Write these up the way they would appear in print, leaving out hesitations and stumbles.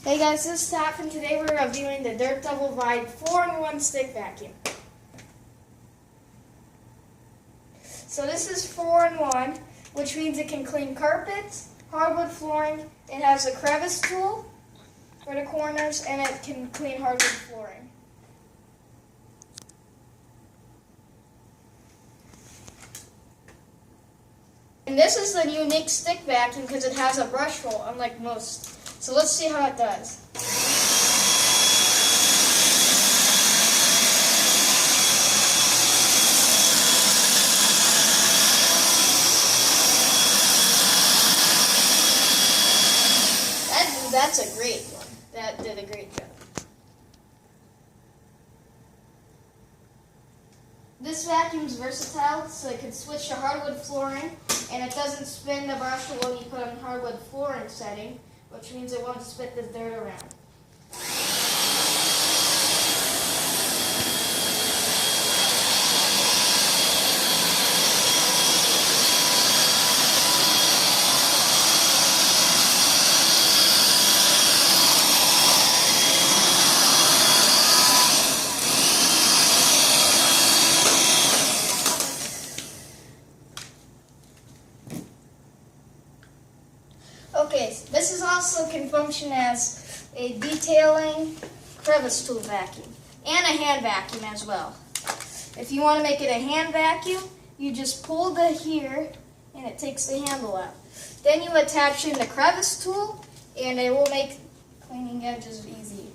Hey guys, this is Top, and today we're reviewing the Dirt Double Wide 4-in-1 stick vacuum. So this is 4-in-1, which means it can clean carpets, hardwood flooring, it has a crevice tool for the corners, and it can clean hardwood flooring. And this is the unique stick vacuum because it has a brush hole, unlike most. So let's see how it does. That's a great one. That did a great job. This vacuum is versatile, so it can switch to hardwood flooring, and it doesn't spin the brush when you put on hardwood flooring setting, which means it won't spit the dirt around. Okay, so this is also can function as a detailing crevice tool vacuum and a hand vacuum as well. If you want to make it a hand vacuum, you just pull the here and it takes the handle out. Then you attach in the crevice tool and it will make cleaning edges easy.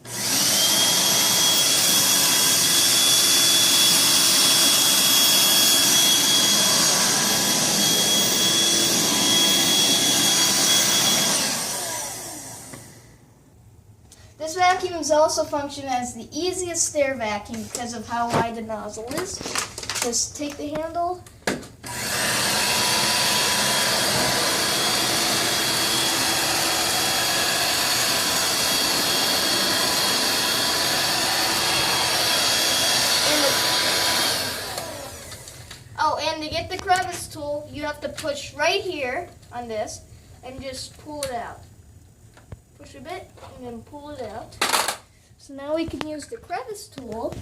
This vacuum is also function as the easiest stair vacuum because of how wide the nozzle is. Just take the handle. And to get the crevice tool, you have to push right here on this and just pull it out. Push a bit and then pull it out. So now we can use the crevice tool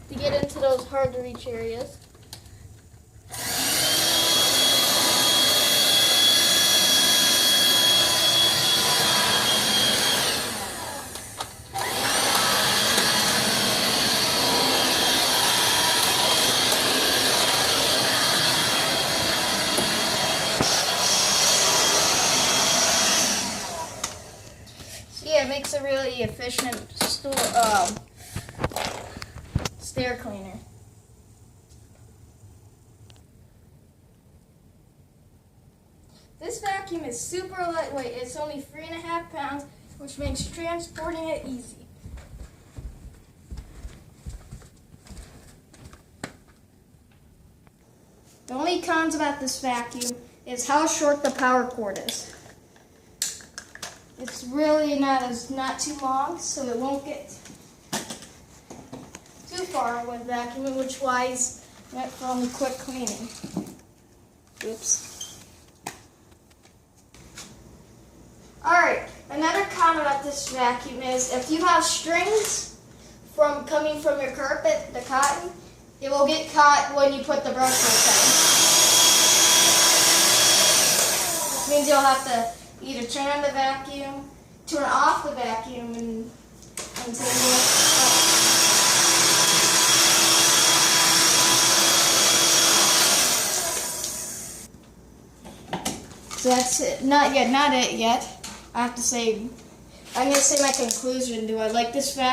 to get into those hard to reach areas. Yeah, it makes a really efficient stair cleaner. This vacuum is super lightweight. It's only 3.5 pounds, which makes transporting it easy. The only cons about this vacuum is how short the power cord is. It's really not too long, so it won't get too far with vacuuming, which wise meant for only quick cleaning. Oops. Alright, another con about this vacuum is if you have strings coming from your carpet, the cotton, it will get caught when you put the brush setting. Which means you'll have to either turn on the vacuum, turn off the vacuum, and until you So that's it. Not it yet. I have to say, I'm going to say my conclusion. Do I like this vacuum?